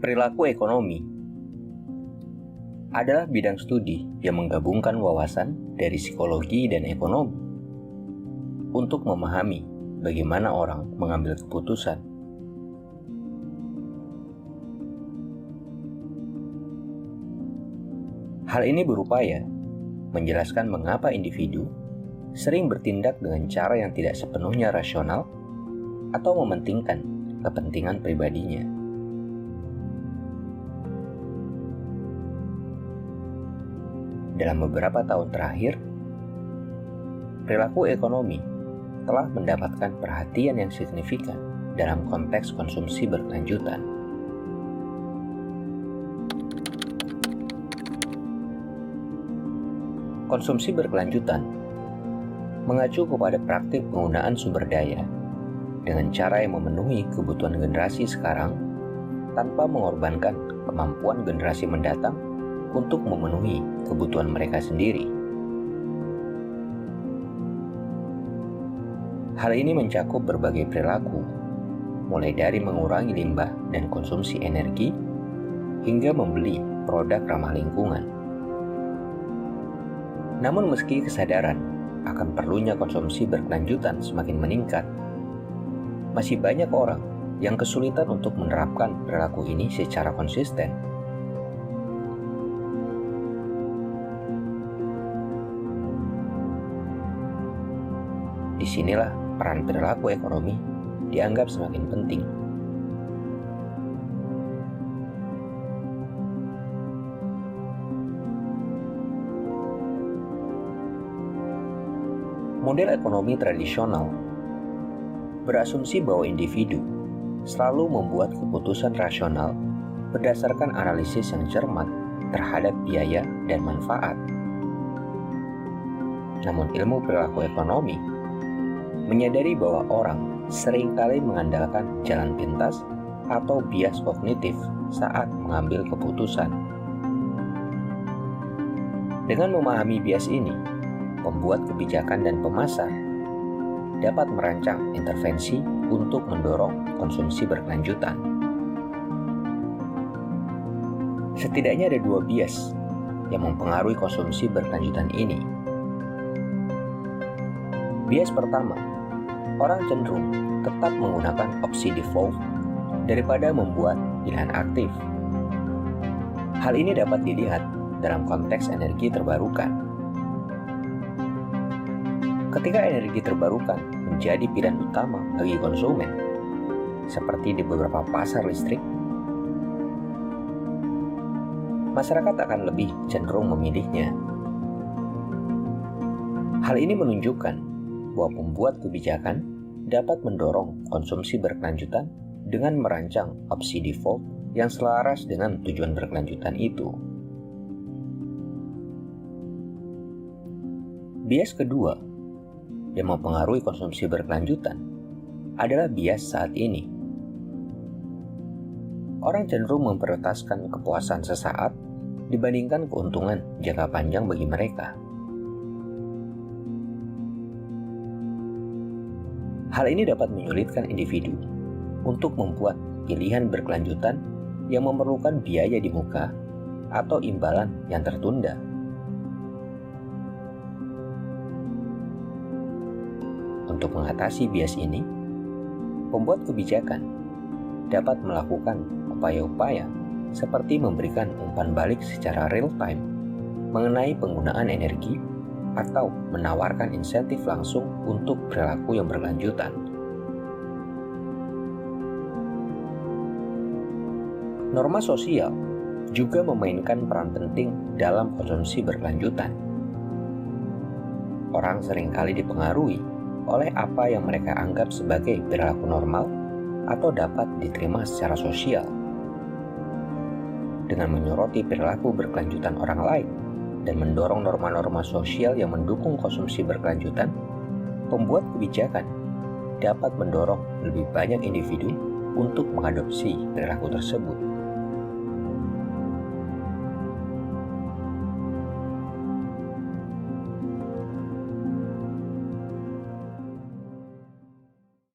Perilaku ekonomi adalah bidang studi yang menggabungkan wawasan dari psikologi dan ekonomi untuk memahami bagaimana orang mengambil keputusan. Hal ini berupaya menjelaskan mengapa individu sering bertindak dengan cara yang tidak sepenuhnya rasional atau mementingkan kepentingan pribadinya. Dalam beberapa tahun terakhir, perilaku ekonomi telah mendapatkan perhatian yang signifikan dalam konteks konsumsi berkelanjutan. Konsumsi berkelanjutan mengacu kepada praktik penggunaan sumber daya dengan cara yang memenuhi kebutuhan generasi sekarang tanpa mengorbankan kemampuan generasi mendatang untuk memenuhi kebutuhan mereka sendiri. Hal ini mencakup berbagai perilaku, mulai dari mengurangi limbah dan konsumsi energi, hingga membeli produk ramah lingkungan. Namun meski kesadaran akan perlunya konsumsi berkelanjutan semakin meningkat, masih banyak orang yang kesulitan untuk menerapkan perilaku ini secara konsisten. Disinilah peran perilaku ekonomi dianggap semakin penting. Model ekonomi tradisional berasumsi bahwa individu selalu membuat keputusan rasional berdasarkan analisis yang cermat terhadap biaya dan manfaat. Namun ilmu perilaku ekonomi menyadari bahwa orang seringkali mengandalkan jalan pintas atau bias kognitif saat mengambil keputusan. Dengan memahami bias ini, pembuat kebijakan dan pemasar dapat merancang intervensi untuk mendorong konsumsi berkelanjutan. Setidaknya ada dua bias yang mempengaruhi konsumsi berkelanjutan ini. Bias pertama, orang cenderung tetap menggunakan opsi default daripada membuat pilihan aktif. Hal ini dapat dilihat dalam konteks energi terbarukan. Ketika energi terbarukan menjadi pilihan utama bagi konsumen, seperti di beberapa pasar listrik, masyarakat akan lebih cenderung memilihnya. Hal ini menunjukkan bahwa pembuat kebijakan dapat mendorong konsumsi berkelanjutan dengan merancang opsi default yang selaras dengan tujuan berkelanjutan itu. Bias kedua yang mempengaruhi konsumsi berkelanjutan adalah bias saat ini. Orang cenderung memprioritaskan kepuasan sesaat dibandingkan keuntungan jangka panjang bagi mereka. Hal ini dapat menyulitkan individu untuk membuat pilihan berkelanjutan yang memerlukan biaya di muka atau imbalan yang tertunda. Untuk mengatasi bias ini, pembuat kebijakan dapat melakukan upaya-upaya seperti memberikan umpan balik secara real-time mengenai penggunaan energi atau menawarkan insentif langsung untuk perilaku yang berkelanjutan. Norma sosial juga memainkan peran penting dalam konsumsi berkelanjutan. Orang seringkali dipengaruhi oleh apa yang mereka anggap sebagai perilaku normal atau dapat diterima secara sosial. Dengan menyoroti perilaku berkelanjutan orang lain dan mendorong norma-norma sosial yang mendukung konsumsi berkelanjutan, pembuat kebijakan dapat mendorong lebih banyak individu untuk mengadopsi perilaku tersebut.